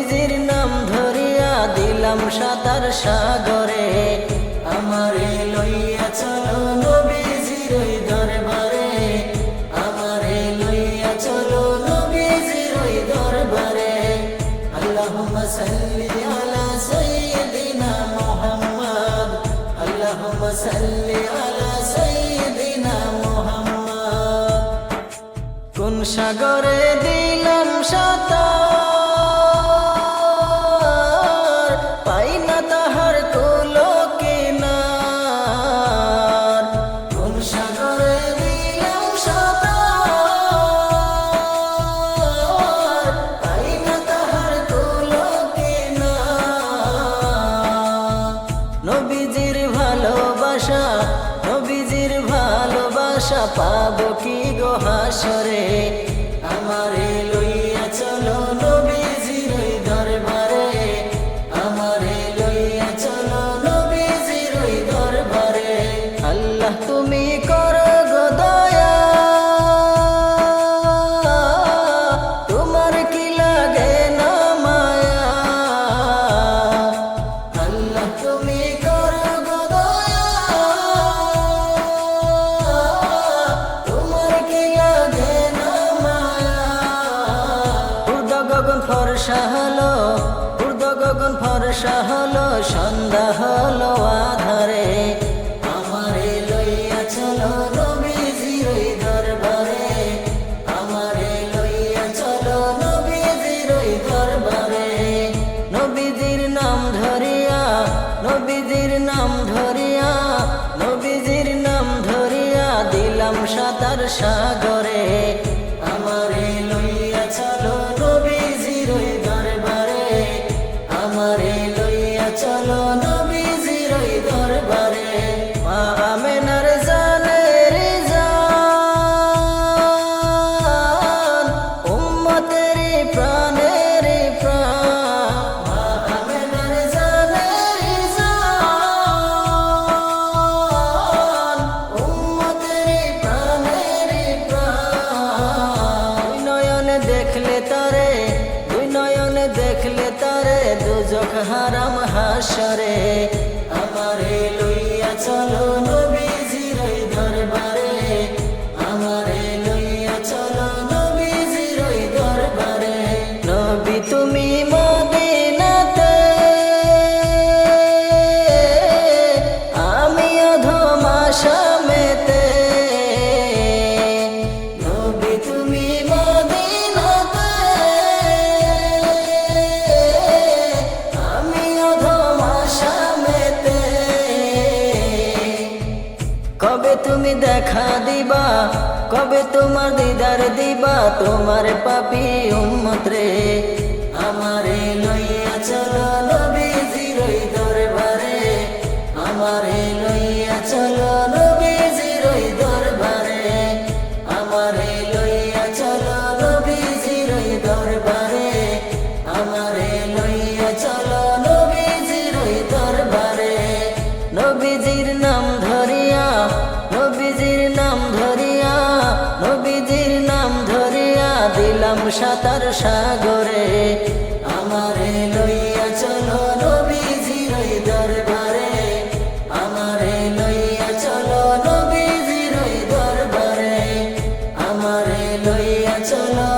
নবীজির নাম ধরিয়া দিলাম সাঁতার সাগরে। আমারে লইয়া চলো নবীজির ওই দরবারে, আমারে লইয়া চলো নবীজির ওই দরবারে। আল্লাহুম্মা সাল্লি আলা সাইয়্যিদিনা মুহাম্মদ, আল্লাহুম্মা সাল্লি আলা সাইয়্যিদিনা মুহাম্মদ। কোন সাগরে দিলাম সাঁতার, পাই না তাহার কুলো কিনার। কোন সাগরে দিলাম সাঁতার, পাই না তাহার কুলো কিনার। নবীজির ভালোবাসা, নবীজির ভালোবাসা পাবো কি গো হাসরে। আমারে লইয়া চলো নবীজির ওই দরবারে, আমারে লইয়া চলো নবীজির ওই দরবারে। আল্লাহ তুমি করো গো দয়া, তোমার কি লাগে না মায়া। আল্লাহ তুমি করো গো দয়া, তোমার কি লাগে না মায়া। উর্ধ গগন ফর্সা হলো, উর্ধ গগন ফর্সা হলো, সন্ধ্যা হলো আধারে। আমারে লইয়া চলো নবীজির ওই দরবারে, আমারে লইয়া চলো নবীজির ওই দরবারে। নবীজির নাম ধরিয়া, নবীজির নাম ধরিয়া, নবীজির নাম ধরিয়া দিলাম সাঁতার সাগরে। আমারে লইয়া চলো নবীজির ওই দরবারে, আমারে লইয়া চলো নবীজির ওই দরবারে। মা আমেনার জানের জান, উম্মতের প্রাণের প্রাণ। মা আমেনার জানের জান, উম্মতের প্রাণের প্রাণ। দুই নয়নে দেখলে তারে, দুই নয়নে দেখলে তারে, দুজখ হারাম হাসরে। আমারে লইয়া চলো নবীজির ওই দরবারে, আমারে লইয়া চলো নবীজির ওই দরবারে। নবী তুমি মদিনাতে, আমি অধম আসামেতে। নবী তুমি মদিনাতে, আমি অধম আসামেতে। কবে তুমি দেখা দিবা, কবে তোমার দিদার দিবা, তোমার পাপী উম্মত রে। আমারে লইয়া চলো নবীজির ওই দরবারে, আমারে লইয়া চলো নবীজির ওই দরবারে, আমারে লইয়া চলো নবীজির ওই দরবারে, আমারে লইয়া চলো নবীজির ওই দরবারে। নবীজির নাম ধরিয়া, নবীজির নাম ধরিয়া, নবীজির নাম ধরিয়া দিলাম সাঁতার সাগরে। আমারে লইয়া চলো নবীজির ওই দরবারে, আমারে লইয়া চলো নবীজির ওই দরবারে, আমারে লইয়া চলো